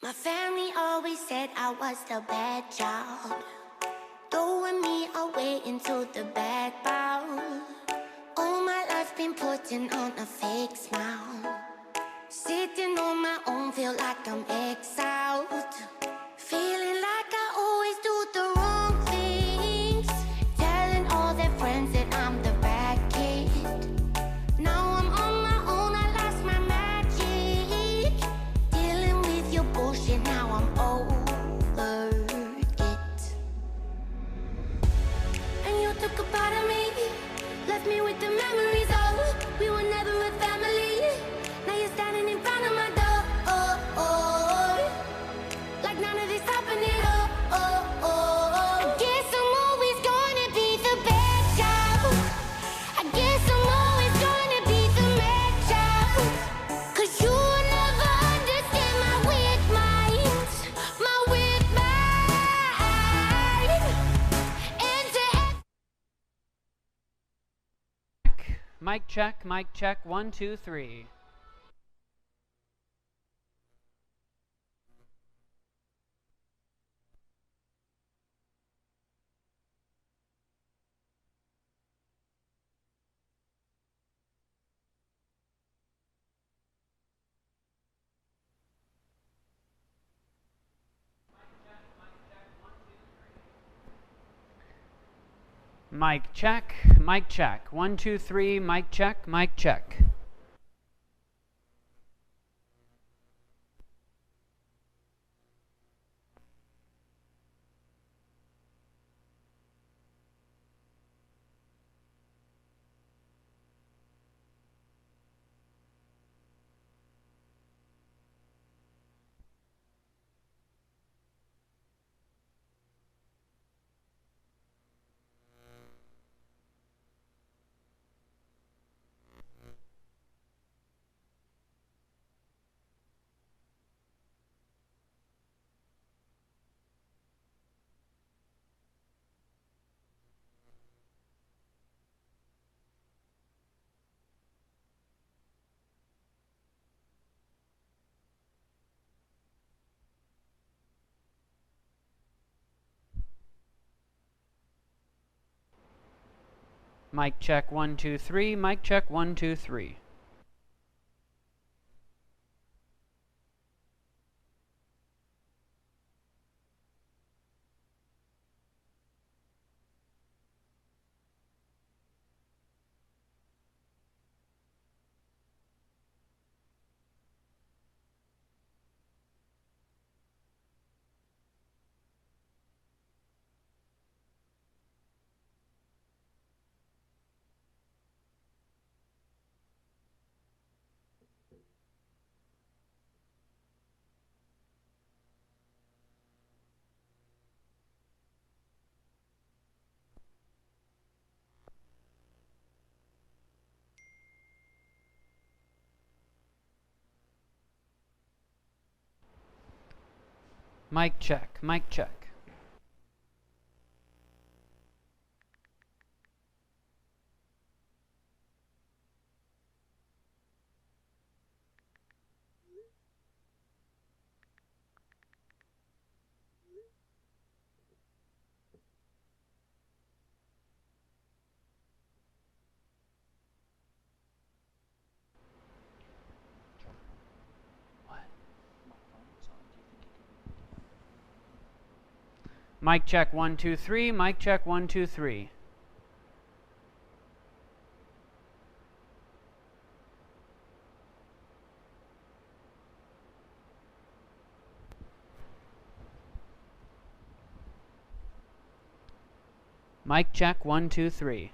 My family always said I was the bad child, throwing me away into the background. All my life been putting on a fake smile, sitting on my own, feel like I'm exiled, feeling like I always do the wrong things, telling all their friends that I'm the bad kid. Now I'm on my own, I lost my magic, dealing with your bullshit, now I'm over it. And you took a part of me, left me with the memories of we were never a family. Now you're standing in front of my door, like none of this happened at all. I guess I'm always gonna be the bad child. I guess I'm always gonna be the mad child. 'Cause you will never understand my weird mind, my weird mind. And to Mic check, 1, 2, 3. Mic check, 1, 2, 3, mic check, mic check. Mic check, 1, 2, 3, mic check, 1, 2, 3. Mic check, mic check. Mic check, 1, 2, 3, mic check, 1, 2, 3. Mic check, 1, 2, 3.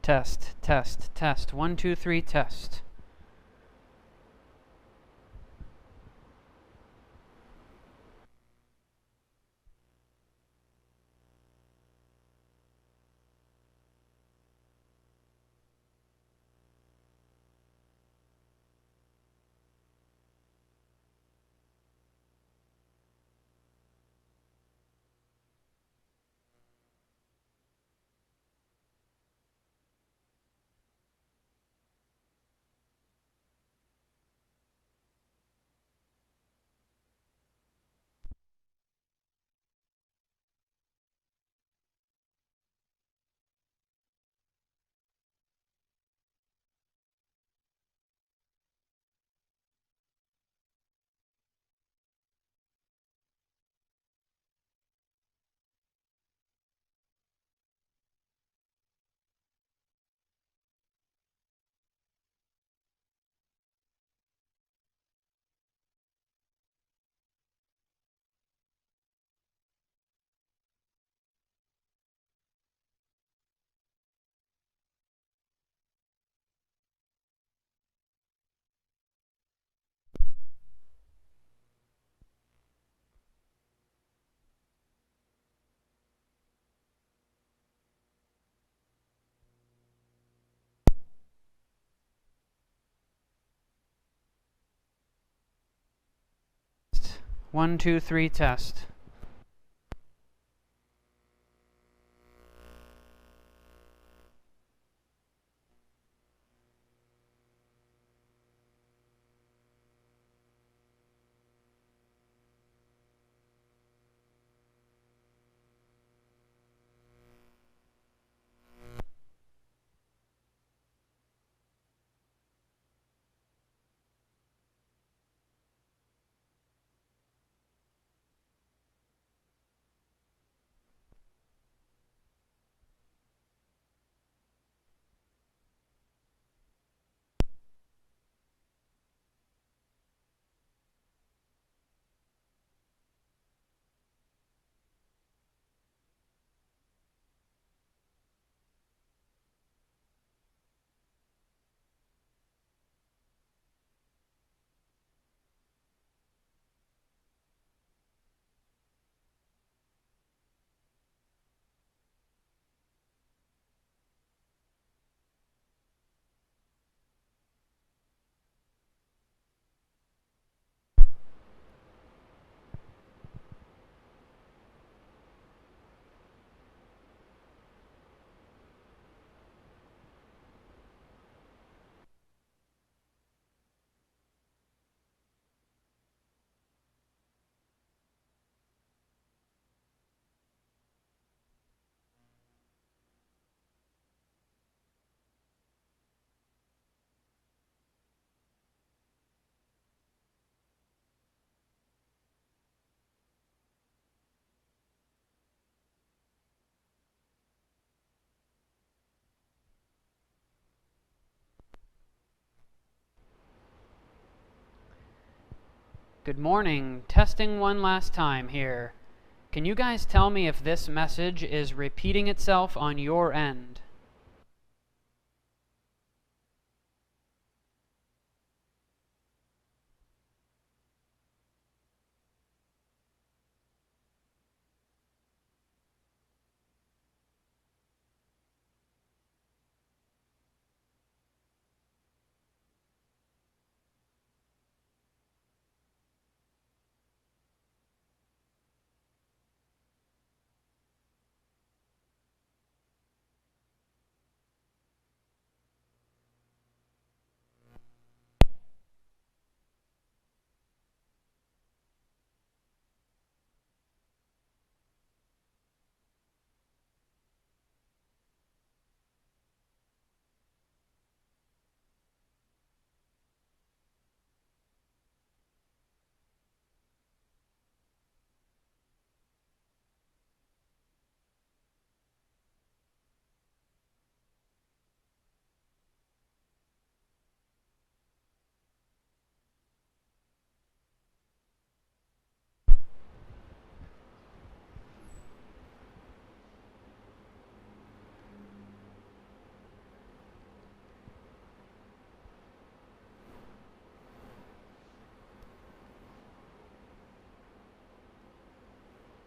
Test, test, test. 1, 2, 3, test. One, two, three, test. Good morning. Testing one last time here. Can you guys tell me if this message is repeating itself on your end?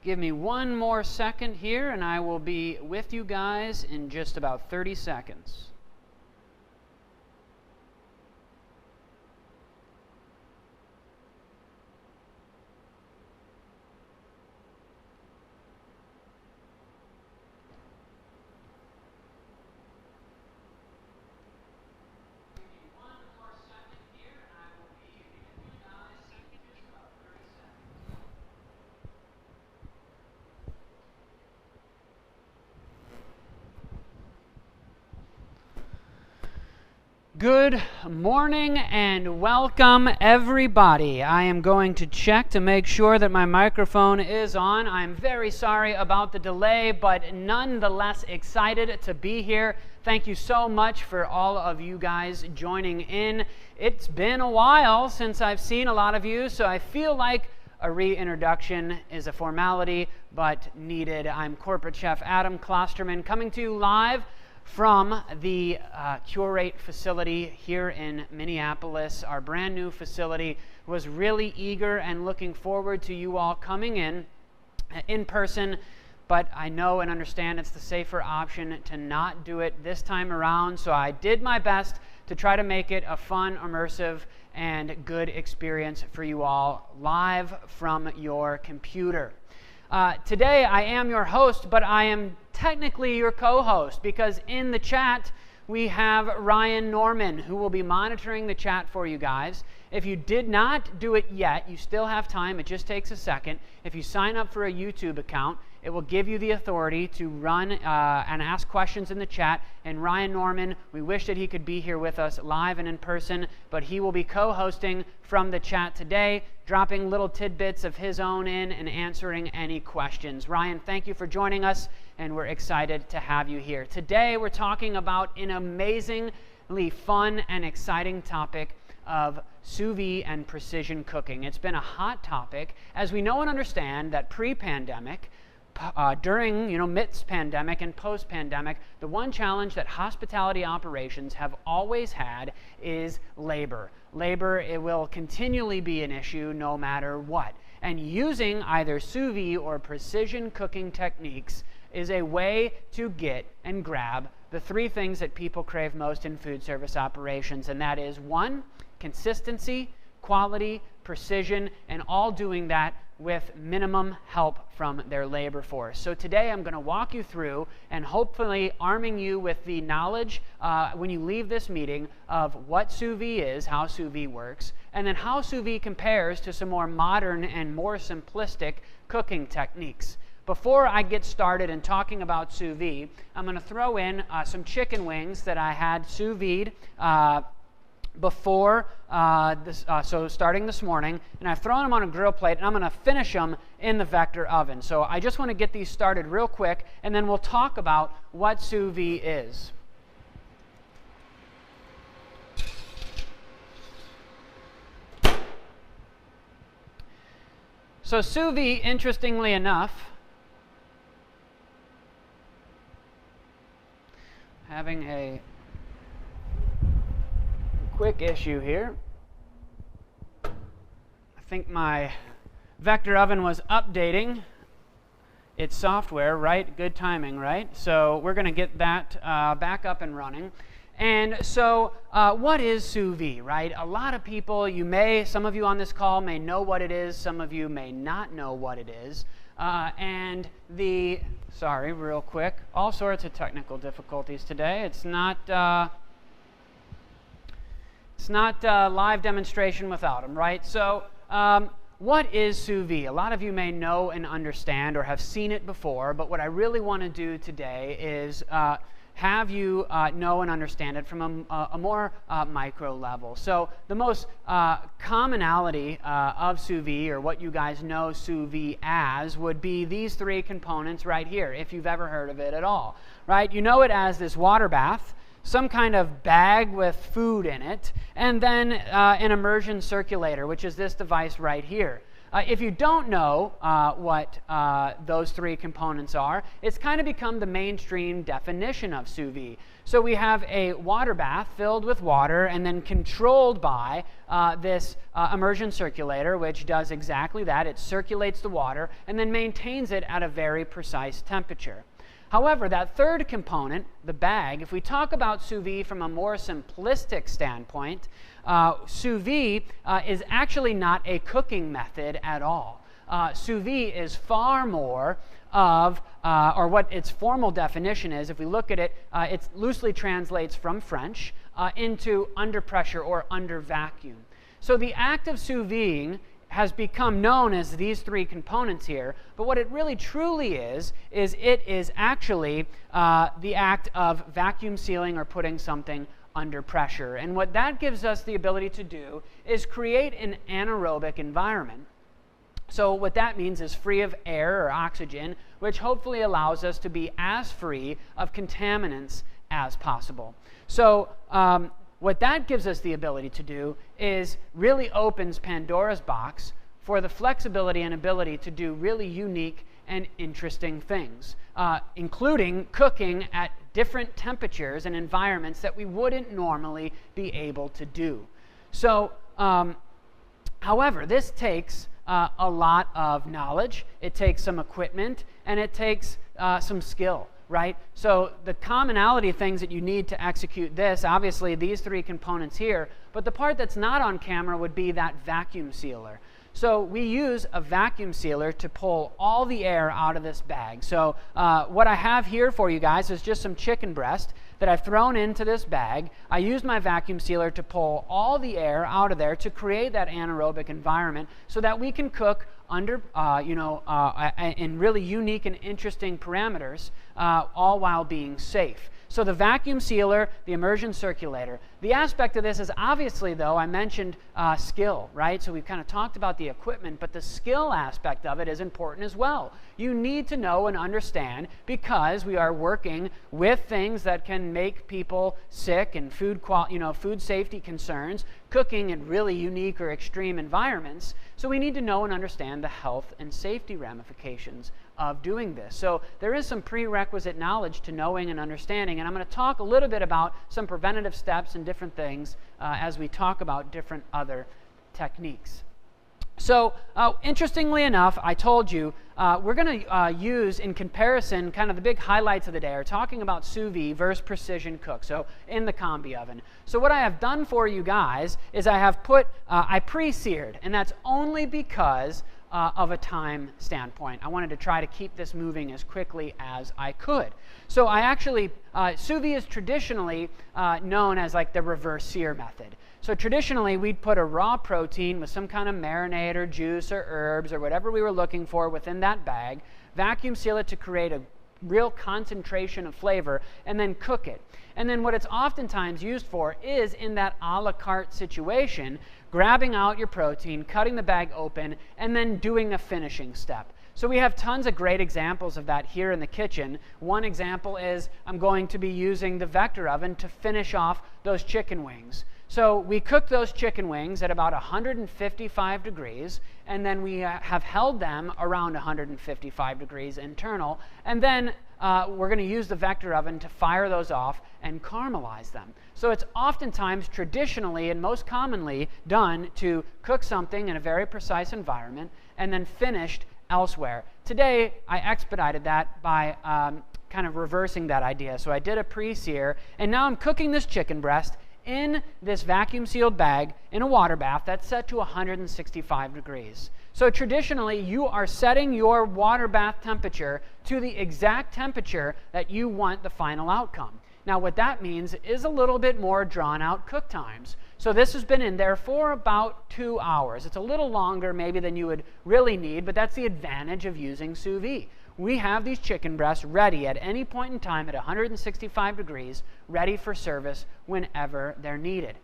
Give me one more second here, and I will be with you guys in just about 30 seconds. Good morning and welcome everybody. I am going to check to make sure that my microphone is on. I'm very sorry about the delay, but nonetheless excited to be here. Thank you so much for all of you guys joining in. It's been a while since I've seen a lot of you, so I feel like a reintroduction is a formality, but needed. I'm Corporate Chef Adam Klosterman coming to you live from the Curate facility here in Minneapolis. Our brand new facility. Was really eager and looking forward to you all coming in person, but I know and understand it's the safer option to not do it this time around, so I did my best to try to make it a fun, immersive, and good experience for you all live from your computer. Today I am your host, but I am technically your co-host because in the chat we have Ryan Norman who will be monitoring the chat for you guys. If you did not do it yet, you still have time. It just takes a second. If you sign up for a YouTube account, it will give you the authority to run and ask questions in the chat. And Ryan Norman, we wish that he could be here with us live and in person, but he will be co-hosting from the chat today, dropping little tidbits of his own in and answering any questions. Ryan, thank you for joining us, and we're excited to have you here. Today, we're talking about an amazingly fun and exciting topic of sous vide and precision cooking. It's been a hot topic, as we know and understand that pre-pandemic, during, midst pandemic and post pandemic, the one challenge that hospitality operations have always had is labor. Labor, it will continually be an issue no matter what. And using either sous vide or precision cooking techniques is a way to get and grab the three things that people crave most in food service operations, and that is 1, consistency, quality, precision, and all doing that with minimum help from their labor force. So today I'm going to walk you through and hopefully arming you with the knowledge when you leave this meeting of what sous vide is, how sous vide works, and then how sous vide compares to some more modern and more simplistic cooking techniques. Before I get started in talking about sous vide, I'm going to throw in some chicken wings that I had sous vide before so starting this morning, and I've thrown them on a grill plate, and I'm going to finish them in the vector oven. So I just want to get these started real quick, and then we'll talk about what sous vide is. So sous vide, interestingly enough, having a quick issue here. I think my vector oven was updating its software, right? Good timing, right? So we're going to get that back up and running. And so what is sous vide, right? A lot of people, some of you on this call may know what it is, some of you may not know what it is. Sorry, real quick, all sorts of technical difficulties today. It's not live demonstration without them, right? So what is sous vide? A lot of you may know and understand or have seen it before, but what I really want to do today is have you know and understand it from a more micro level. So the most commonality of sous vide, or what you guys know sous vide as, would be these three components right here, if you've ever heard of it at all, right? You know it as this water bath, some kind of bag with food in it, and then an immersion circulator, which is this device right here. If you don't know what those three components are, it's kind of become the mainstream definition of sous vide. So we have a water bath filled with water and then controlled by this immersion circulator, which does exactly that. It circulates the water and then maintains it at a very precise temperature. However, that third component, the bag, if we talk about sous vide from a more simplistic standpoint, sous vide is actually not a cooking method at all. Sous vide is far more of, or what its formal definition is, if we look at it, it loosely translates from French into under pressure or under vacuum. So the act of sous videing has become known as these three components here, but what it really truly is it is actually the act of vacuum sealing or putting something under pressure. And what that gives us the ability to do is create an anaerobic environment. So what that means is free of air or oxygen, which hopefully allows us to be as free of contaminants as possible. So what that gives us the ability to do is really opens Pandora's box for the flexibility and ability to do really unique and interesting things, including cooking at different temperatures and environments that we wouldn't normally be able to do. So, however, this takes a lot of knowledge, it takes some equipment, and it takes some skill. Right? So the commonality things that you need to execute this, obviously these three components here, but the part that's not on camera would be that vacuum sealer. So we use a vacuum sealer to pull all the air out of this bag. So what I have here for you guys is just some chicken breast that I've thrown into this bag. I used my vacuum sealer to pull all the air out of there to create that anaerobic environment so that we can cook under, in really unique and interesting parameters, all while being safe. So the vacuum sealer, the immersion circulator. The aspect of this is obviously, though, I mentioned skill, right? So we've kind of talked about the equipment, but the skill aspect of it is important as well. You need to know and understand, because we are working with things that can make people sick and food safety concerns, cooking in really unique or extreme environments. So we need to know and understand the health and safety ramifications of doing this. So there is some prerequisite knowledge to knowing and understanding, and I'm going to talk a little bit about some preventative steps and different things as we talk about different other techniques. So interestingly enough, I told you we're going to use in comparison kind of the big highlights of the day are talking about sous vide versus precision cook, so in the combi oven. So what I have done for you guys is I have put, I pre-seared, and that's only because of a time standpoint. I wanted to try to keep this moving as quickly as I could. So I actually, sous vide is traditionally known as like the reverse sear method. So traditionally, we'd put a raw protein with some kind of marinade or juice or herbs or whatever we were looking for within that bag, vacuum seal it to create a real concentration of flavor, and then cook it. And then what it's oftentimes used for is in that a la carte situation, grabbing out your protein, cutting the bag open, and then doing a finishing step. So we have tons of great examples of that here in the kitchen. One example is I'm going to be using the vector oven to finish off those chicken wings. So we cook those chicken wings at about 155 degrees, and then we have held them around 155 degrees internal, and then we're going to use the vector oven to fire those off and caramelize them. So it's oftentimes traditionally and most commonly done to cook something in a very precise environment and then finished elsewhere. Today, I expedited that by kind of reversing that idea. So I did a pre-sear, and now I'm cooking this chicken breast in this vacuum sealed bag in a water bath that's set to 165 degrees. So traditionally, you are setting your water bath temperature to the exact temperature that you want the final outcome. Now what that means is a little bit more drawn out cook times. So this has been in there for about 2 hours. It's a little longer maybe than you would really need, but that's the advantage of using sous vide. We have these chicken breasts ready at any point in time at 165 degrees, ready for service whenever they're needed.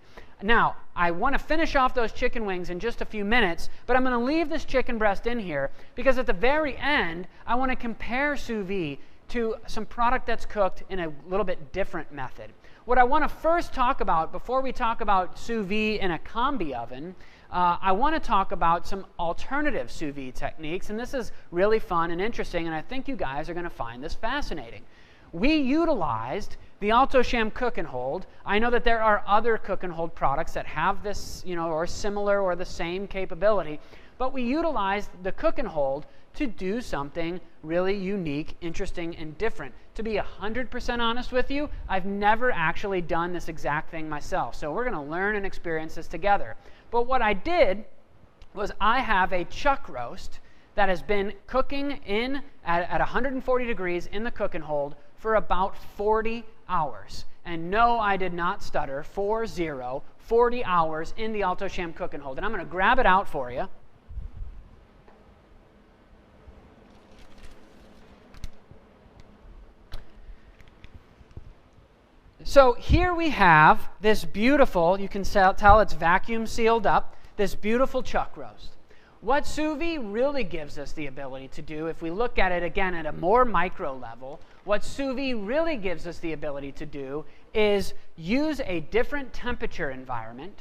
Now, I want to finish off those chicken wings in just a few minutes, but I'm going to leave this chicken breast in here because at the very end, I want to compare sous vide to some product that's cooked in a little bit different method. What I want to first talk about, before we talk about sous vide in a combi oven, I want to talk about some alternative sous vide techniques, and this is really fun and interesting, and I think you guys are going to find this fascinating. We utilized the Alto-Shaam Cook and Hold. I know that there are other cook and hold products that have this, or similar or the same capability, but we utilized the Cook and Hold to do something really unique, interesting, and different. To be 100% honest with you, I've never actually done this exact thing myself. So we're going to learn and experience this together. But what I did was I have a chuck roast that has been cooking at 140 degrees in the Cook and Hold for about 40 hours. And no, I did not stutter, 40 hours in the Alto-Shaam Cook and Hold. And I'm going to grab it out for you. So here we have this beautiful, you can tell it's vacuum sealed up, this beautiful chuck roast. What sous vide really gives us the ability to do, if we look at it again at a more micro level, what sous vide really gives us the ability to do is use a different temperature environment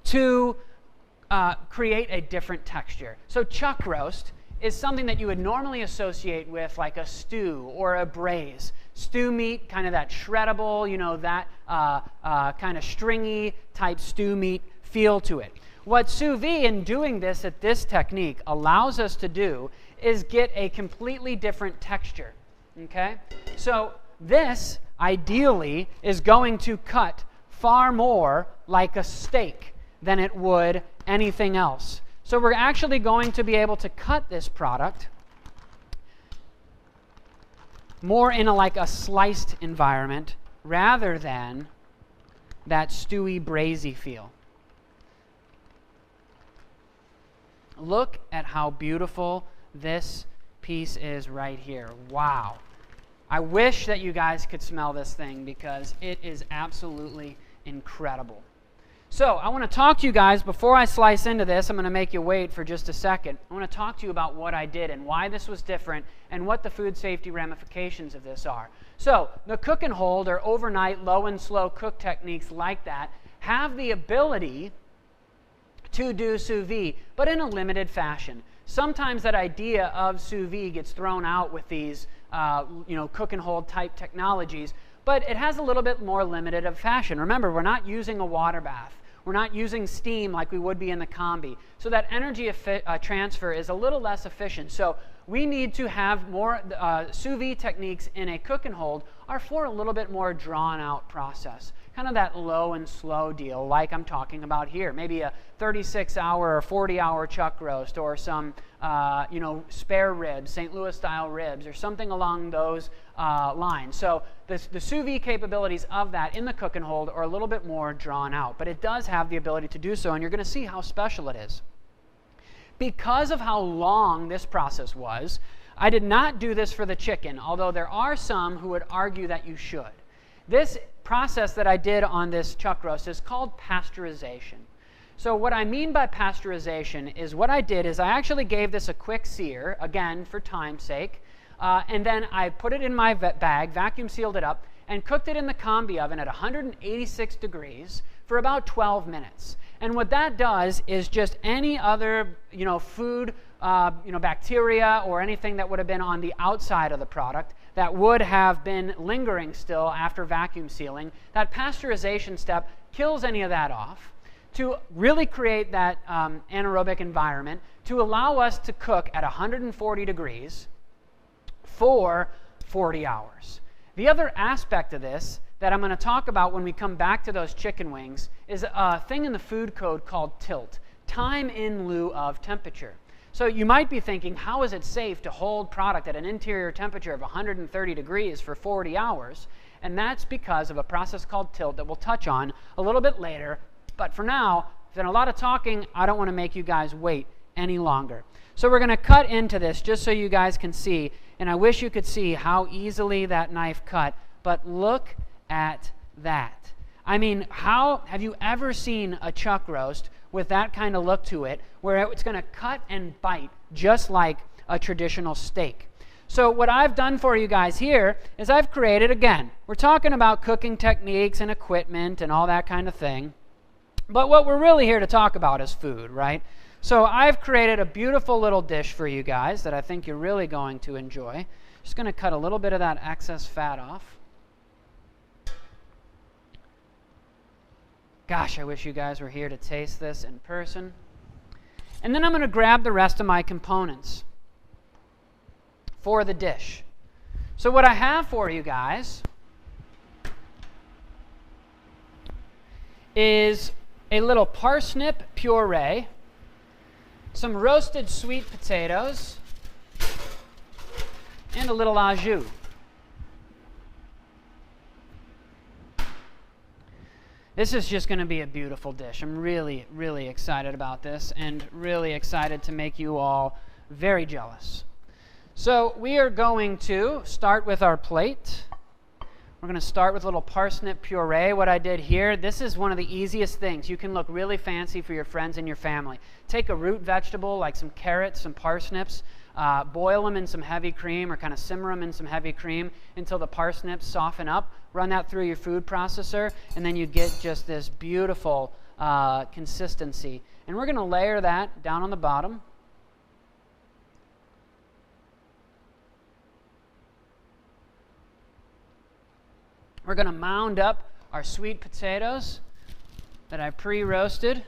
to create a different texture. So chuck roast is something that you would normally associate with like a stew or a braise. Stew meat, kind of that shreddable, that kind of stringy type stew meat feel to it. What sous vide in doing this at this technique allows us to do is get a completely different texture, okay? So this, ideally, is going to cut far more like a steak than it would anything else. So we're actually going to be able to cut this product more in like a sliced environment rather than that stewy, braisy feel. Look at how beautiful this piece is right here. Wow. I wish that you guys could smell this thing because it is absolutely incredible. So I want to talk to you guys, before I slice into this, I'm going to make you wait for just a second. I want to talk to you about what I did and why this was different and what the food safety ramifications of this are. So the cook and hold or overnight low and slow cook techniques like that have the ability to do sous vide, but in a limited fashion. Sometimes that idea of sous vide gets thrown out with these cook and hold type technologies, but it has a little bit more limited of fashion. Remember, we're not using a water bath. We're not using steam like we would be in the combi. So that energy transfer is a little less efficient. So we need to have more sous vide techniques in a cook and hold are for a little bit more drawn out process. Kind of that low and slow deal like I'm talking about here. Maybe a 36-hour or 40-hour chuck roast or some spare ribs, St. Louis style ribs or something along those lines. So the sous vide capabilities of that in the cook and hold are a little bit more drawn out, but it does have the ability to do so, and you're going to see how special it is. Because of how long this process was, I did not do this for the chicken, although there are some who would argue that you should. This process that I did on this chuck roast is called pasteurization. So what I mean by pasteurization is what I did is I actually gave this a quick sear, again for time's sake, and then I put it in my bag, vacuum sealed it up, and cooked it in the combi oven at 186 degrees for about 12 minutes. And what that does is just any other food, bacteria or anything that would have been on the outside of the product that would have been lingering still after vacuum sealing, that pasteurization step kills any of that off to really create that anaerobic environment to allow us to cook at 140 degrees for 40 hours. The other aspect of this that I'm going to talk about when we come back to those chicken wings is a thing in the food code called tilt, time in lieu of temperature. So you might be thinking, how is it safe to hold product at an interior temperature of 130 degrees for 40 hours? And that's because of a process called tilt that we'll touch on a little bit later. But for now, there's been a lot of talking. I don't want to make you guys wait any longer. So we're going to cut into this just so you guys can see. And I wish you could see how easily that knife cut. But look at that. I mean, how have you ever seen a chuck roast with that kind of look to it where it's going to cut and bite just like a traditional steak? So what I've done for you guys here is I've created, again, we're talking about cooking techniques and equipment and all that kind of thing. But what we're really here to talk about is food, right? So I've created a beautiful little dish for you guys that I think you're really going to enjoy. Just going to cut a little bit of that excess fat off. Gosh, I wish you guys were here to taste this in person. And then I'm going to grab the rest of my components for the dish. So what I have for you guys is a little parsnip puree, some roasted sweet potatoes, and a little au jus. This is just going to be a beautiful dish. I'm really, really excited about this and really excited to make you all very jealous. So we are going to start with our plate. We're going to start with a little parsnip puree. What I did here, this is one of the easiest things. You can look really fancy for your friends and your family. Take a root vegetable like some carrots, some parsnips, boil them in some heavy cream or kind of simmer them in some heavy cream until the parsnips soften up. Run that through your food processor, and then you get just this beautiful consistency. And we're going to layer that down on the bottom. We're going to mound up our sweet potatoes that I pre-roasted.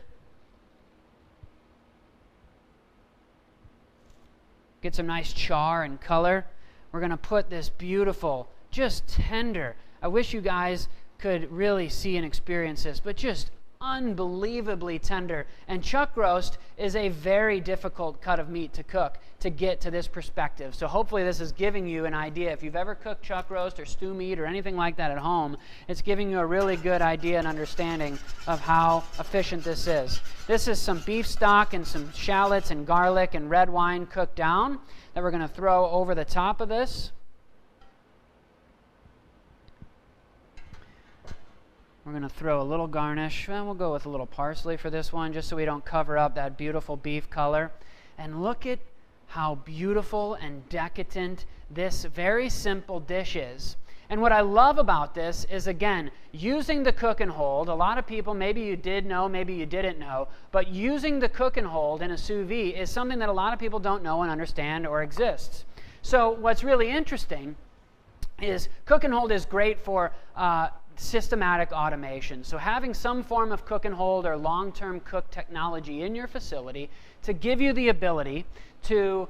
Get some nice char and color. We're going to put this beautiful, just tender, I wish you guys could really see and experience this, but just unbelievably tender. And chuck roast is a very difficult cut of meat to cook to get to this perspective. So hopefully this is giving you an idea. If you've ever cooked chuck roast or stew meat or anything like that at home, it's giving you a really good idea and understanding of how efficient this is. This is some beef stock and some shallots and garlic and red wine cooked down that we're going to throw over the top of this. We're going to throw a little garnish. Well, we'll go with a little parsley for this one, just so we don't cover up that beautiful beef color. And look at how beautiful and decadent this very simple dish is. And what I love about this is, again, using the cook and hold. A lot of people, maybe you did know, maybe you didn't know, but using the cook and hold in a sous vide is something that a lot of people don't know and understand or exists. So what's really interesting is cook and hold is great for systematic automation. So having some form of cook and hold or long-term cook technology in your facility to give you the ability to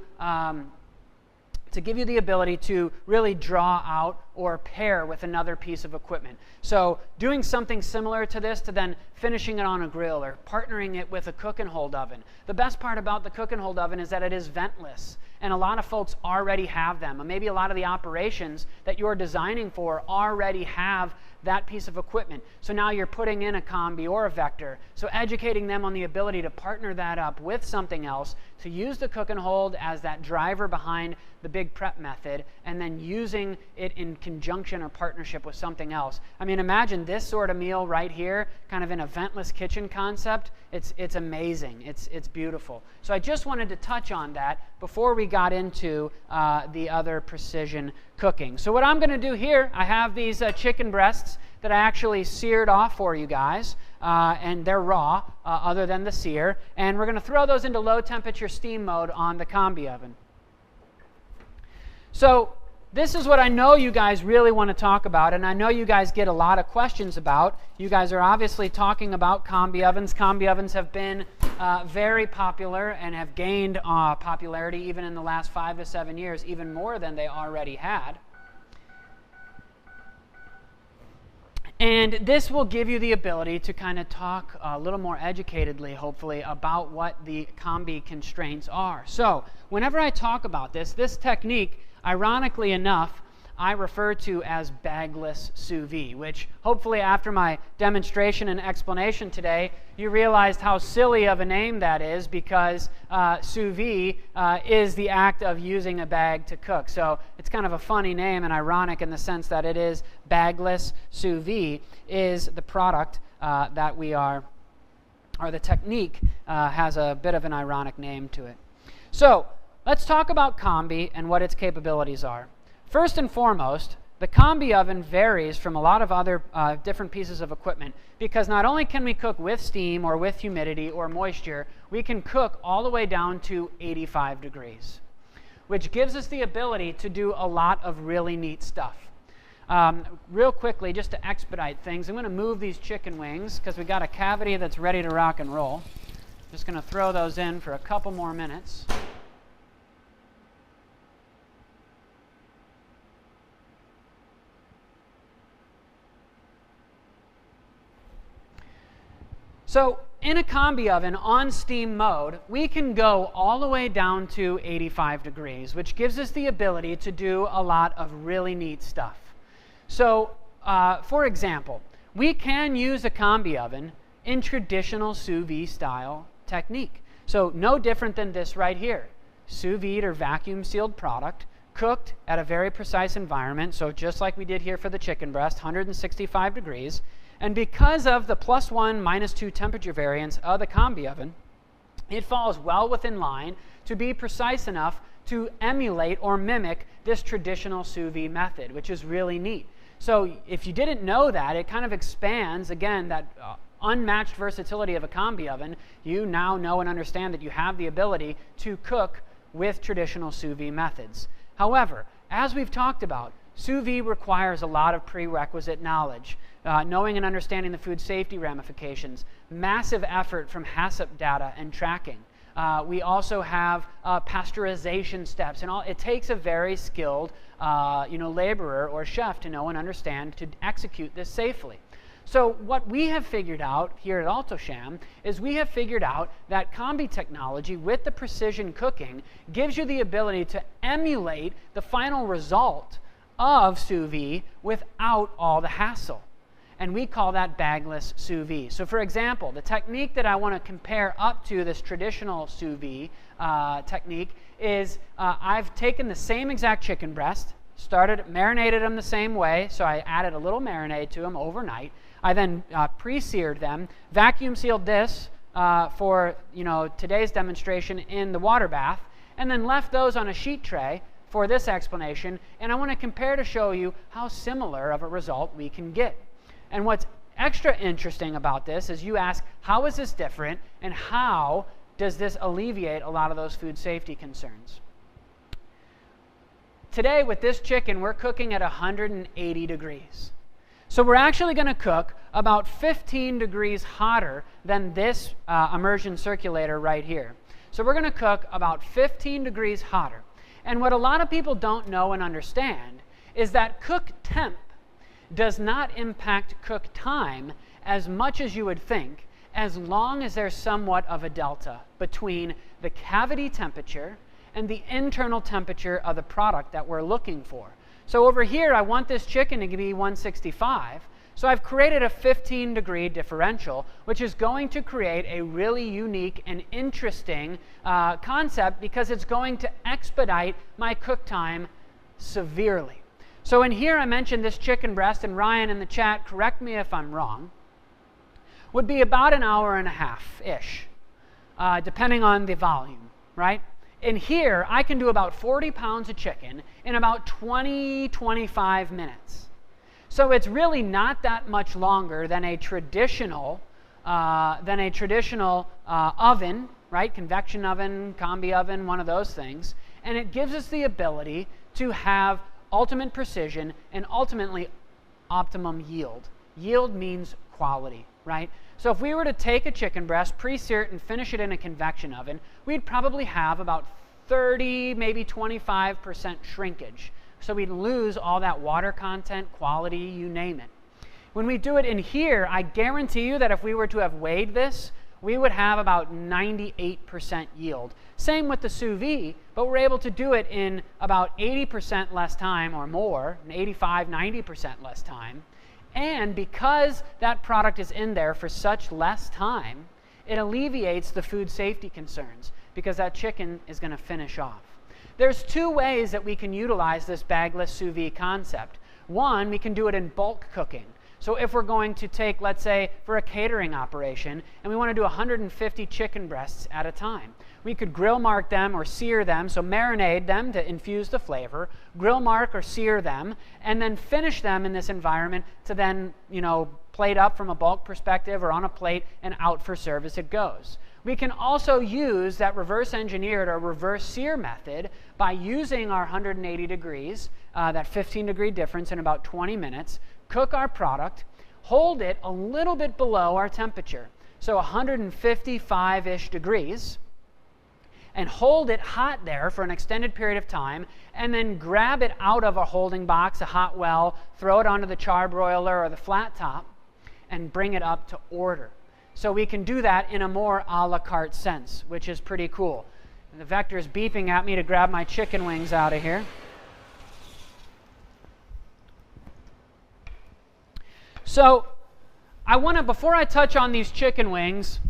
really draw out or pair with another piece of equipment. So doing something similar to this to then finishing it on a grill or partnering it with a cook and hold oven. The best part about the cook and hold oven is that it is ventless. And a lot of folks already have them. And maybe a lot of the operations that you're designing for already have that piece of equipment. So now you're putting in a combi or a vector. So educating them on the ability to partner that up with something else, to use the cook and hold as that driver behind the big prep method, and then using it in conjunction or partnership with something else. I mean, imagine this sort of meal right here, kind of in a ventless kitchen concept. It's amazing. It's beautiful. So I just wanted to touch on that before we got into the other precision cooking. So what I'm going to do here, I have these chicken breasts that I actually seared off for you guys, and they're raw other than the sear, and we're going to throw those into low temperature steam mode on the combi oven. So this is what I know you guys really want to talk about, and I know you guys get a lot of questions about. You guys are obviously talking about combi ovens. Combi ovens have been very popular and have gained popularity even in the last 5 to 7 years, even more than they already had. And this will give you the ability to kind of talk a little more educatedly, hopefully, about what the combi constraints are. So whenever I talk about this technique, ironically enough, I refer to as bagless sous vide, which hopefully after my demonstration and explanation today, you realized how silly of a name that is, because sous vide is the act of using a bag to cook. So it's kind of a funny name and ironic in the sense that it is bagless sous vide is the product that we are, or the technique has a bit of an ironic name to it. So let's talk about combi and what its capabilities are. First and foremost, the combi oven varies from a lot of other different pieces of equipment because not only can we cook with steam or with humidity or moisture, we can cook all the way down to 85 degrees, which gives us the ability to do a lot of really neat stuff. Real quickly, just to expedite things, I'm going to move these chicken wings because we got a cavity that's ready to rock and roll. Just going to throw those in for a couple more minutes. So in a combi oven on steam mode, we can go all the way down to 85 degrees, which gives us the ability to do a lot of really neat stuff. So for example, we can use a combi oven in traditional sous vide style technique. So no different than this right here. Sous vide or vacuum sealed product cooked at a very precise environment. So just like we did here for the chicken breast, 165 degrees. And because of the +1, -2 temperature variance of the combi oven, it falls well within line to be precise enough to emulate or mimic this traditional sous vide method, which is really neat. So if you didn't know that, it kind of expands, again, that unmatched versatility of a combi oven. You now know and understand that you have the ability to cook with traditional sous vide methods. However, as we've talked about, sous vide requires a lot of prerequisite knowledge, knowing and understanding the food safety ramifications, massive effort from HACCP data and tracking. We also have pasteurization steps, and it takes a very skilled laborer or chef to know and understand to execute this safely. So what we have figured out here at AltoSham is we have figured out that combi technology with the precision cooking gives you the ability to emulate the final result of sous vide without all the hassle. And we call that bagless sous vide. So for example, the technique that I want to compare up to this traditional sous vide technique is I've taken the same exact chicken breast, marinated them the same way, so I added a little marinade to them overnight. I then pre-seared them, vacuum sealed this for today's demonstration in the water bath, and then left those on a sheet tray for this explanation. And I want to compare to show you how similar of a result we can get. And what's extra interesting about this is you ask, how is this different, and how does this alleviate a lot of those food safety concerns? Today with this chicken, we're cooking at 180 degrees. So we're actually going to cook about 15 degrees hotter than this immersion circulator right here. So we're going to cook about 15 degrees hotter. And what a lot of people don't know and understand is that cook temp does not impact cook time as much as you would think, as long as there's somewhat of a delta between the cavity temperature and the internal temperature of the product that we're looking for. So over here, I want this chicken to be 165, so I've created a 15-degree differential, which is going to create a really unique and interesting concept because it's going to expedite my cook time severely. So in here, I mentioned this chicken breast, and Ryan in the chat, correct me if I'm wrong, would be about an hour and a half-ish, depending on the volume, right? In here, I can do about 40 pounds of chicken in about 20-25 minutes. So it's really not that much longer than a traditional oven, right? Convection oven, combi oven, one of those things. And it gives us the ability to have ultimate precision and ultimately optimum yield. Yield means quality, right? So if we were to take a chicken breast, pre-sear it, and finish it in a convection oven, we'd probably have about 30, maybe 25% shrinkage. So we'd lose all that water content, quality, you name it. When we do it in here, I guarantee you that if we were to have weighed this, we would have about 98% yield. Same with the sous vide, but we're able to do it in about 80% less time or more, 85, 90% less time. And because that product is in there for such less time, it alleviates the food safety concerns because that chicken is going to finish off. There's two ways that we can utilize this bagless sous vide concept. One, we can do it in bulk cooking. So if we're going to take, let's say, for a catering operation, and we want to do 150 chicken breasts at a time, we could grill mark them or sear them, so marinate them to infuse the flavor, grill mark or sear them, and then finish them in this environment to then, plate up from a bulk perspective or on a plate and out for service it goes. We can also use that reverse engineered or reverse sear method by using our 180 degrees, that 15-degree difference in about 20 minutes, cook our product, hold it a little bit below our temperature, so 155-ish degrees, and hold it hot there for an extended period of time, and then grab it out of a holding box, a hot well, throw it onto the charbroiler or the flat top, and bring it up to order. So we can do that in a more a la carte sense, which is pretty cool. And the Vector is beeping at me to grab my chicken wings out of here. So I want to, before I touch on these chicken wings,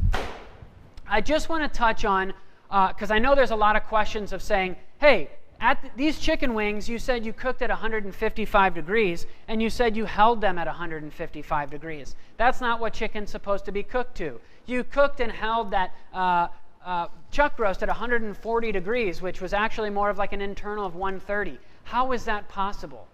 I just want to touch on, because I know there's a lot of questions of saying, hey, these chicken wings, you said you cooked at 155 degrees, and you said you held them at 155 degrees. That's not what chicken's supposed to be cooked to. You cooked and held that chuck roast at 140 degrees, which was actually more of like an internal of 130. How is that possible?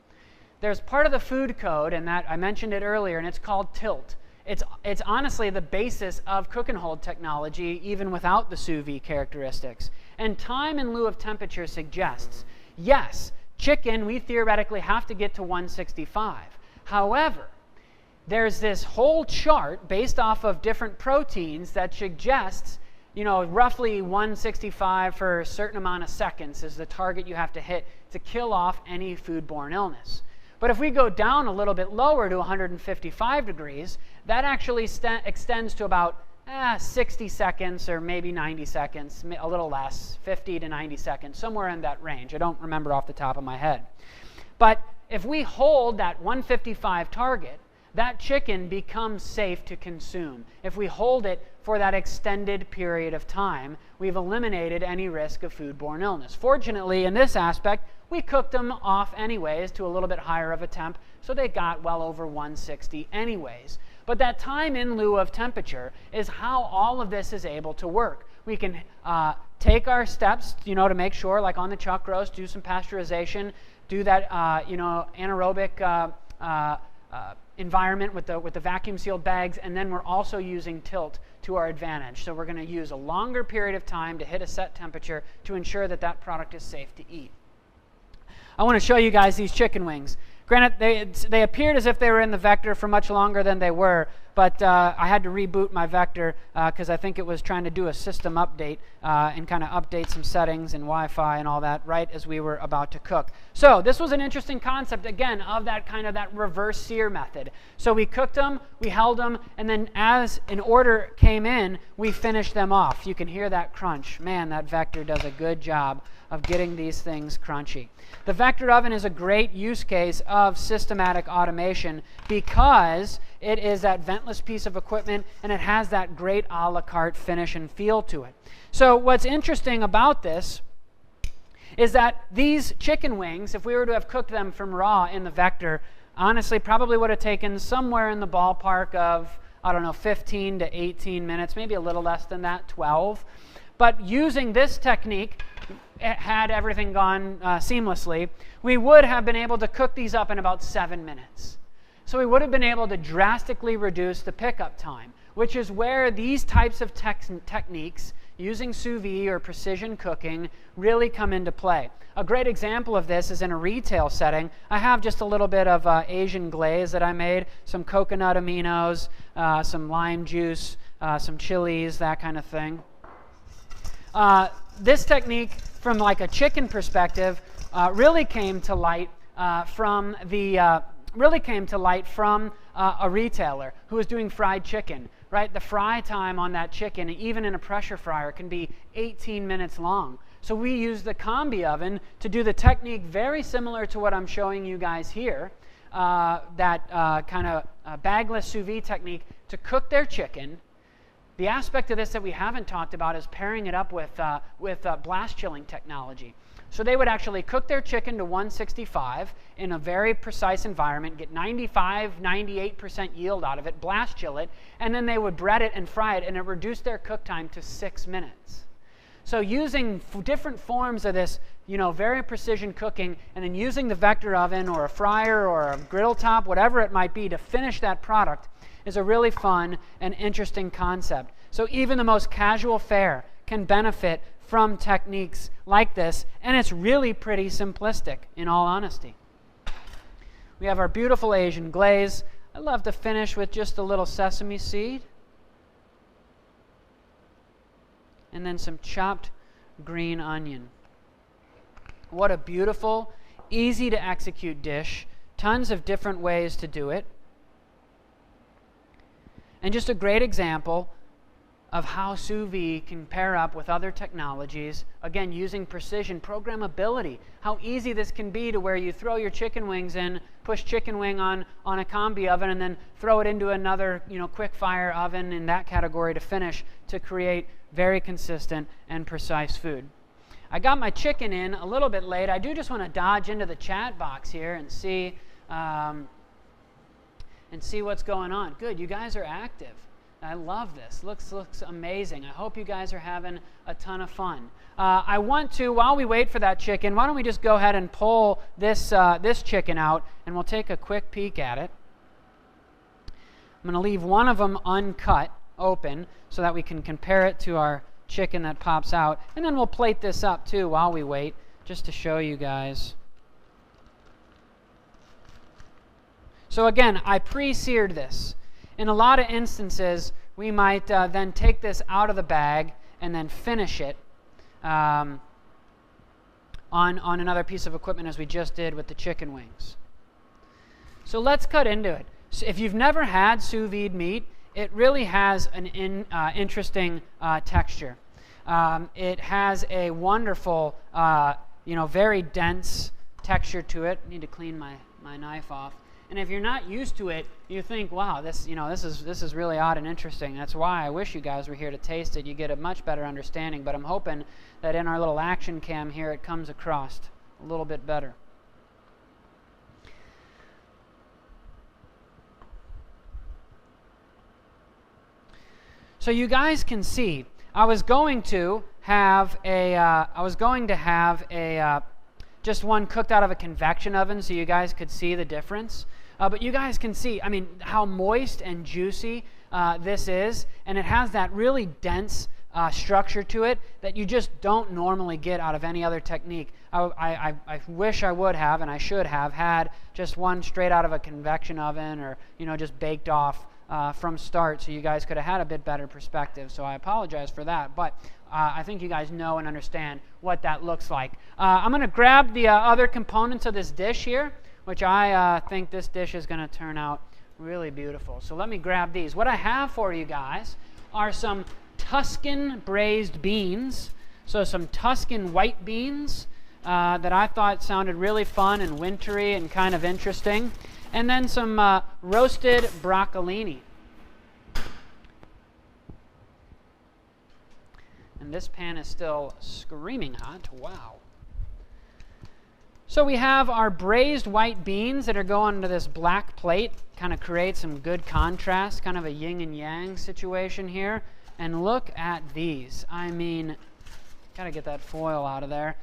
There's part of the food code, and that I mentioned it earlier, and it's called tilt. It's honestly the basis of cook and hold technology, even without the sous vide characteristics. And time in lieu of temperature suggests, yes, chicken, we theoretically have to get to 165. However, there's this whole chart based off of different proteins that suggests, roughly 165 for a certain amount of seconds is the target you have to hit to kill off any foodborne illness. But if we go down a little bit lower to 155 degrees, that actually extends to about 60 seconds or maybe 90 seconds, a little less, 50 to 90 seconds, somewhere in that range. I don't remember off the top of my head. But if we hold that 155 target, that chicken becomes safe to consume. If we hold it for that extended period of time, we've eliminated any risk of foodborne illness. Fortunately, in this aspect, we cooked them off anyways to a little bit higher of a temp, so they got well over 160 anyways. But that time in lieu of temperature is how all of this is able to work. We can take our steps, to make sure, like on the chuck roast, do some pasteurization, do that, anaerobic environment with the vacuum sealed bags, and then we're also using tilt to our advantage. So we're going to use a longer period of time to hit a set temperature to ensure that that product is safe to eat. I want to show you guys these chicken wings. Granted, they appeared as if they were in the Vector for much longer than they were, but I had to reboot my Vector because I think it was trying to do a system update and kind of update some settings and Wi-Fi and all that right as we were about to cook. So this was an interesting concept, again, of that reverse sear method. So we cooked them, we held them, and then as an order came in, we finished them off. You can hear that crunch. Man, that Vector does a good job of getting these things crunchy. The Vector oven is a great use case of systematic automation because it is that ventless piece of equipment and it has that great a la carte finish and feel to it. So what's interesting about this is that these chicken wings, if we were to have cooked them from raw in the Vector, honestly probably would have taken somewhere in the ballpark of, 15 to 18 minutes, maybe a little less than that, 12. But using this technique, had everything gone seamlessly, we would have been able to cook these up in about 7 minutes. So we would have been able to drastically reduce the pickup time, which is where these types of techniques, using sous vide or precision cooking, really come into play. A great example of this is in a retail setting. I have just a little bit of Asian glaze that I made, some coconut aminos, some lime juice, some chilies, that kind of thing. This technique, from like a chicken perspective, really came to light from a retailer who was doing fried chicken. Right, the fry time on that chicken, even in a pressure fryer, can be 18 minutes long. So we use the combi oven to do the technique very similar to what I'm showing you guys here, that kind of bagless sous vide technique to cook their chicken. The aspect of this that we haven't talked about is pairing it up with blast chilling technology. So they would actually cook their chicken to 165 in a very precise environment, get 95, 98% yield out of it, blast chill it, and then they would bread it and fry it, and it reduced their cook time to 6 minutes. So using different forms of this, very precision cooking, and then using the vector oven or a fryer or a griddle top, whatever it might be, to finish that product is a really fun and interesting concept. So even the most casual fare can benefit from techniques like this, and it's really pretty simplistic, in all honesty. We have our beautiful Asian glaze. I love to finish with just a little sesame seed, and then some chopped green onion. What a beautiful, easy to execute dish. Tons of different ways to do it. And just a great example of how sous vide can pair up with other technologies, again, using precision, programmability, how easy this can be to where you throw your chicken wings in, push chicken wing on a combi oven, and then throw it into another quick fire oven in that category to finish, to create very consistent and precise food. I got my chicken in a little bit late. I do just want to dodge into the chat box here and see what's going on. Good, you guys are active. I love this. Looks amazing. I hope you guys are having a ton of fun. I want to, while we wait for that chicken, why don't we just go ahead and pull this chicken out, and we'll take a quick peek at it. I'm going to leave one of them uncut, open, so that we can compare it to our chicken that pops out. And then we'll plate this up too while we wait, just to show you guys. So again, I pre-seared this. In a lot of instances, we might then take this out of the bag and then finish it on another piece of equipment, as we just did with the chicken wings. So let's cut into it. So if you've never had sous vide meat, it really has an interesting texture. It has a wonderful, very dense texture to it. I need to clean my knife off. And if you're not used to it, you think, wow, this is really odd and interesting. That's why I wish you guys were here to taste it. You get a much better understanding. But I'm hoping that in our little action cam here, it comes across a little bit better. So you guys can see, I was going to have just one cooked out of a convection oven so you guys could see the difference. But you guys can see, how moist and juicy this is, and it has that really dense structure to it that you just don't normally get out of any other technique. I wish I would have, and I should have, had just one straight out of a convection oven, or just baked off from start, so you guys could have had a bit better perspective. So I apologize for that, but I think you guys know and understand what that looks like. I'm going to grab the other components of this dish here, which I think this dish is going to turn out really beautiful. So let me grab these. What I have for you guys are some Tuscan braised beans. So some Tuscan white beans that I thought sounded really fun and wintry and kind of interesting. And then some roasted broccolini. And this pan is still screaming hot. Wow. So we have our braised white beans that are going to this black plate. Kind of create some good contrast, kind of a yin and yang situation here. And look at these. Gotta get that foil out of there.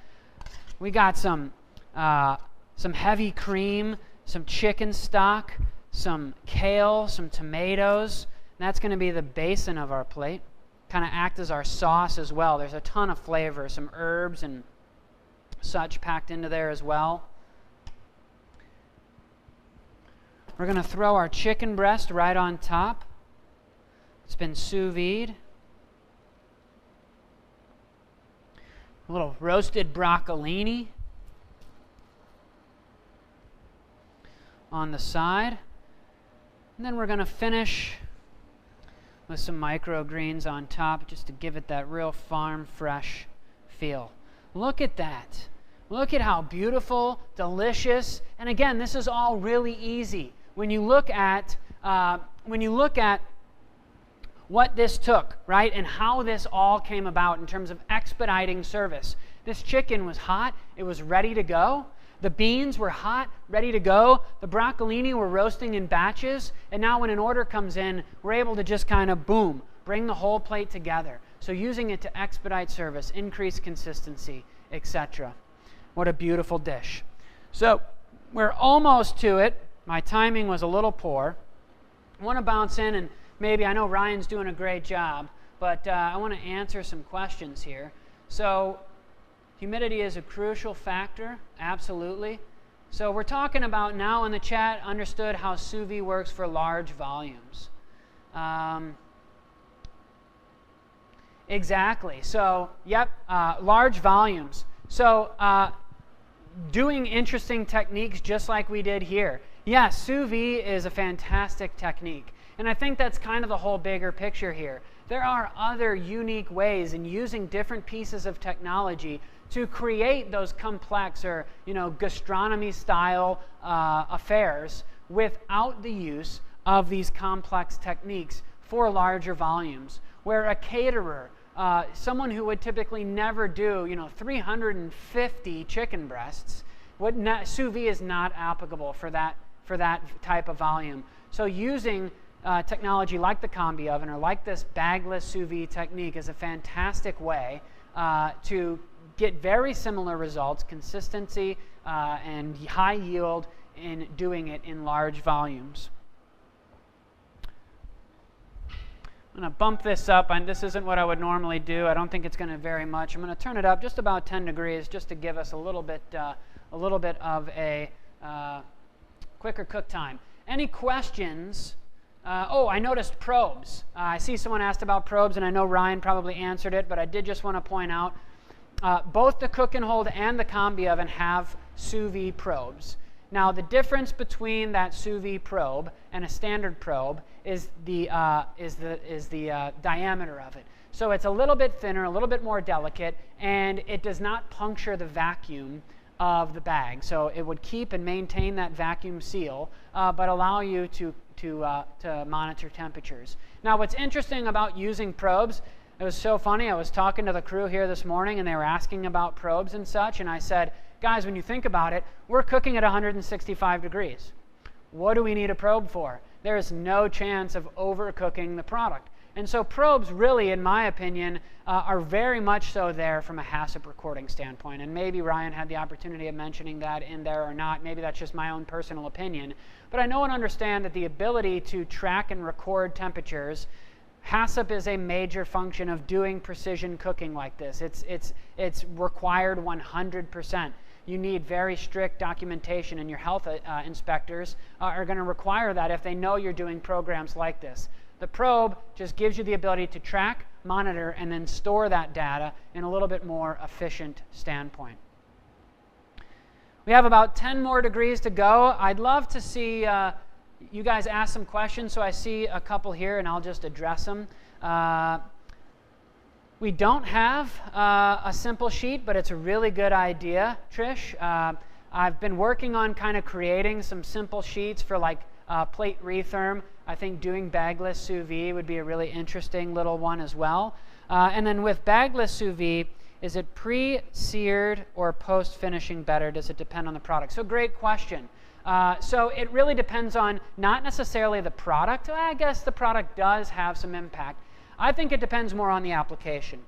We got some heavy cream, some chicken stock, some kale, some tomatoes. And that's going to be the basin of our plate. Kind of act as our sauce as well. There's a ton of flavor, some herbs and such packed into there as well. We're going to throw our chicken breast right on top. It's been sous vide. A little roasted broccolini on the side. And then we're going to finish with some microgreens on top, just to give it that real farm fresh feel. Look at that. Look at how beautiful, delicious, and again, this is all really easy. When you look at what this took, right, and how this all came about in terms of expediting service. This chicken was hot. It was ready to go. The beans were hot, ready to go. The broccolini were roasting in batches. And now when an order comes in, we're able to just kind of, boom, bring the whole plate together. So using it to expedite service, increase consistency, etc. What a beautiful dish. So we're almost to it. My timing was a little poor. I want to bounce in and maybe, I know Ryan's doing a great job, but I want to answer some questions here. So humidity is a crucial factor, absolutely. So we're talking about now in the chat, understood how Sous Vide works for large volumes. Exactly. So, yep, large volumes. So doing interesting techniques just like we did here. Yes, Sous Vide is a fantastic technique. And I think that's kind of the whole bigger picture here. There are other unique ways in using different pieces of technology to create those complex or, gastronomy style affairs without the use of these complex techniques for larger volumes, where a caterer, someone who would typically never do 350 chicken breasts, Sous Vide is not applicable for that type of volume. So using technology like the combi oven or like this bagless Sous Vide technique is a fantastic way to get very similar results, consistency and high yield in doing it in large volumes. I'm going to bump this up, and this isn't what I would normally do. I don't think it's going to vary much. I'm going to turn it up just about 10 degrees just to give us a little bit of a quicker cook time. Any questions? Oh, I noticed probes. I see someone asked about probes, and I know Ryan probably answered it, but I did just want to point out both the cook and hold and the combi oven have Sous Vide probes. Now, the difference between that Sous Vide probe and a standard probe is the diameter of it. So it's a little bit thinner, a little bit more delicate, and it does not puncture the vacuum of the bag. So it would keep and maintain that vacuum seal, but allow you to monitor temperatures. Now, what's interesting about using probes, it was so funny. I was talking to the crew here this morning, and they were asking about probes and such, and I said, guys, when you think about it, we're cooking at 165 degrees. What do we need a probe for? There is no chance of overcooking the product. And so probes really, in my opinion, are very much so there from a HACCP recording standpoint. And maybe Ryan had the opportunity of mentioning that in there or not. Maybe that's just my own personal opinion. But I know and understand that the ability to track and record temperatures, HACCP is a major function of doing precision cooking like this. It's required 100%. You need very strict documentation, and your health inspectors are going to require that if they know you're doing programs like this. The probe just gives you the ability to track, monitor, and then store that data in a little bit more efficient standpoint. We have about 10 more degrees to go. I'd love to see you guys ask some questions, so I see a couple here, and I'll just address them. We don't have a simple sheet, but it's a really good idea, Trish. I've been working on kind of creating some simple sheets for like plate retherm. I think doing bagless sous vide would be a really interesting little one as well. And then with bagless sous vide, is it pre-seared or post-finishing better? Does it depend on the product? So great question. So it really depends on not necessarily the product. I guess the product does have some impact. I think it depends more on the application.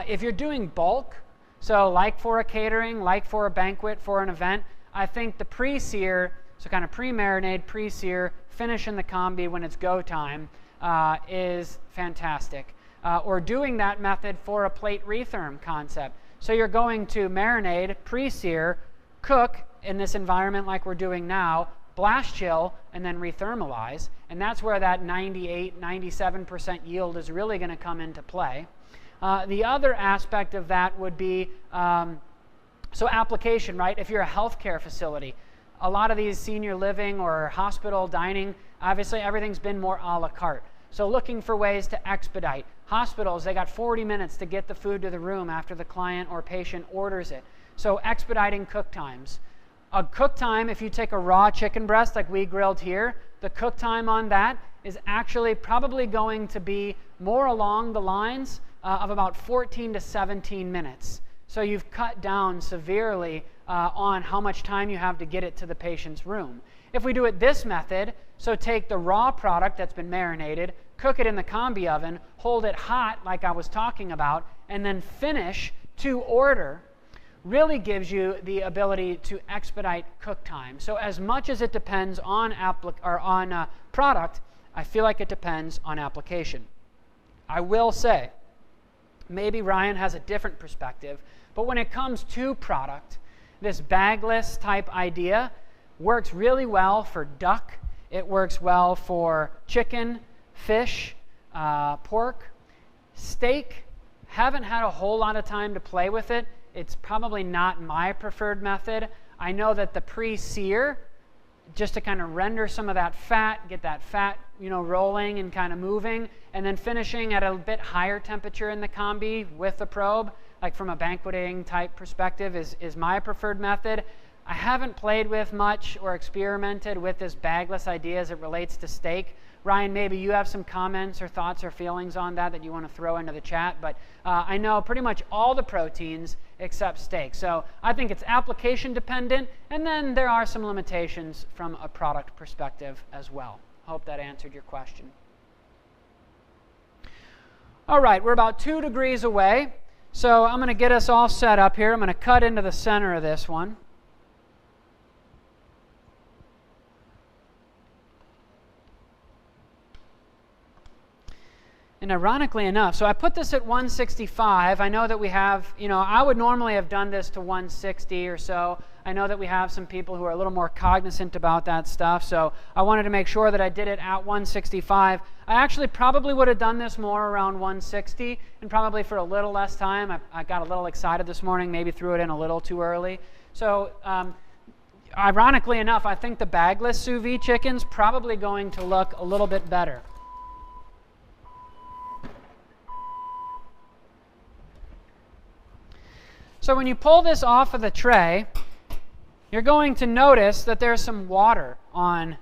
If you're doing bulk, so like for a catering, like for a banquet, for an event, I think the pre-sear, so kind of pre-marinade, pre-sear, finish in the combi when it's go time, is fantastic. Or doing that method for a plate retherm concept. So you're going to marinade, pre-sear, cook in this environment like we're doing now, blast chill, and then rethermalize. And that's where that 98, 97% yield is really going to come into play. The other aspect of that would be, so application, right? If you're a healthcare facility, a lot of these senior living or hospital dining, obviously everything's been more a la carte. So looking for ways to expedite. Hospitals, they got 40 minutes to get the food to the room after the client or patient orders it. So expediting cook times. A cook time, if you take a raw chicken breast like we grilled here, the cook time on that is actually probably going to be more along the lines of about 14 to 17 minutes. So you've cut down severely on how much time you have to get it to the patient's room. If we do it this method, so take the raw product that's been marinated, cook it in the combi oven, hold it hot like I was talking about, and then finish to order, really gives you the ability to expedite cook time. So as much as it depends on product, I feel like it depends on application. I will say, maybe Ryan has a different perspective, but when it comes to product, this bagless type idea works really well for duck. It works well for chicken, fish, pork. Steak, haven't had a whole lot of time to play with it. It's probably not my preferred method. I know that the pre-sear, just to kind of render some of that fat, get that fat, rolling and kind of moving, and then finishing at a bit higher temperature in the combi with the probe, like from a banqueting type perspective, is my preferred method. I haven't played with much or experimented with this bagless idea as it relates to steak. Ryan, maybe you have some comments or thoughts or feelings on that you want to throw into the chat, but I know pretty much all the proteins except steak. So I think it's application dependent, and then there are some limitations from a product perspective as well. Hope that answered your question. All right, we're about 2 degrees away, so I'm going to get us all set up here. I'm going to cut into the center of this one. And ironically enough, so I put this at 165. I know that we have, I would normally have done this to 160 or so. I know that we have some people who are a little more cognizant about that stuff, so I wanted to make sure that I did it at 165. I actually probably would have done this more around 160 and probably for a little less time. I got a little excited this morning, maybe threw it in a little too early. So ironically enough, I think the bagless sous vide chicken's probably going to look a little bit better. So when you pull this off of the tray, you're going to notice that there's some water on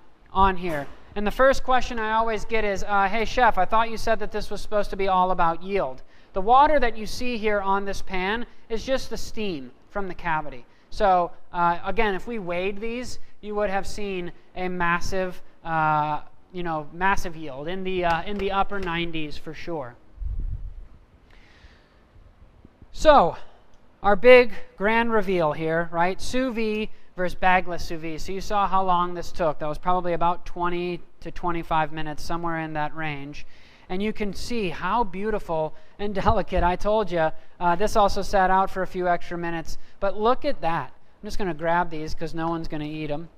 here. And the first question I always get is, hey chef, I thought you said that this was supposed to be all about yield. The water that you see here on this pan is just the steam from the cavity. So again, if we weighed these, you would have seen a massive, massive yield in the upper 90s for sure. So our big grand reveal here, right? Sous vide versus bagless sous vide. So you saw how long this took. That was probably about 20 to 25 minutes, somewhere in that range. And you can see how beautiful and delicate. I told you, this also sat out for a few extra minutes. But look at that. I'm just going to grab these because no one's going to eat them.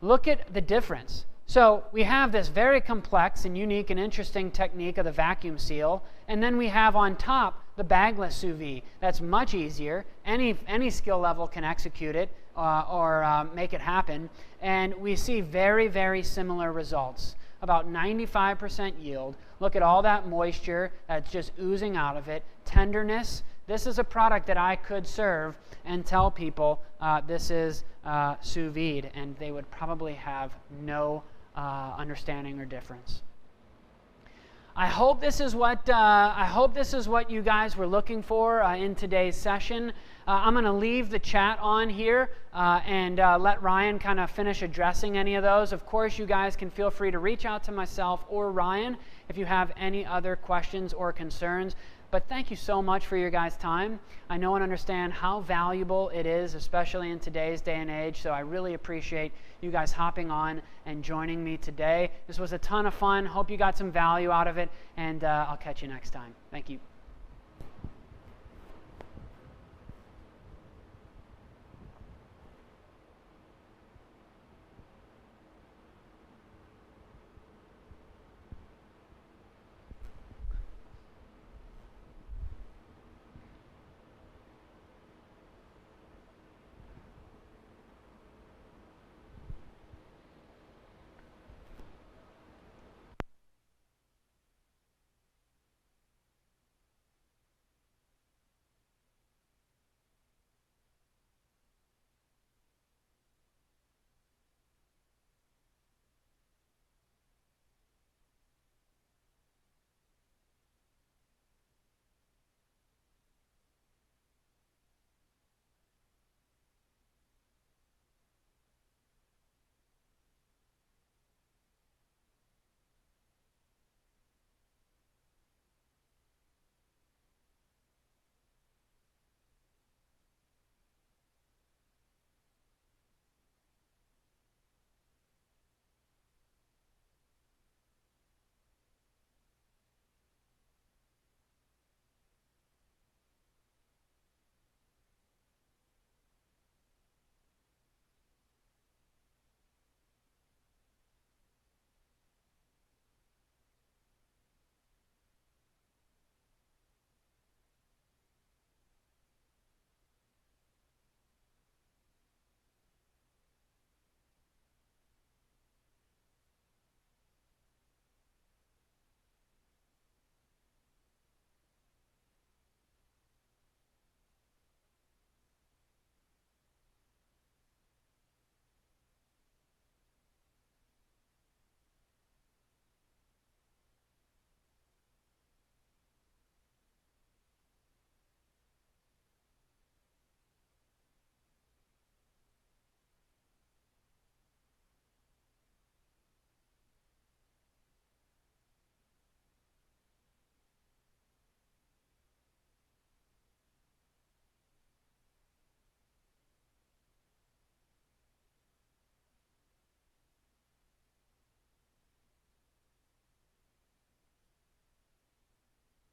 Look at the difference. So we have this very complex and unique and interesting technique of the vacuum seal, and then we have on top the bagless sous vide. That's much easier. Any skill level can execute it or make it happen, and we see very, very similar results. About 95% yield. Look at all that moisture that's just oozing out of it. Tenderness. This is a product that I could serve and tell people this is sous vide, and they would probably have no understanding or difference. I hope this is what you guys were looking for in today's session. I'm going to leave the chat on here and let Ryan kind of finish addressing any of those. Of course, you guys can feel free to reach out to myself or Ryan if you have any other questions or concerns. But thank you so much for your guys' time. I know and understand how valuable it is, especially in today's day and age, so I really appreciate you guys hopping on and joining me today. This was a ton of fun. Hope you got some value out of it, and I'll catch you next time. Thank you.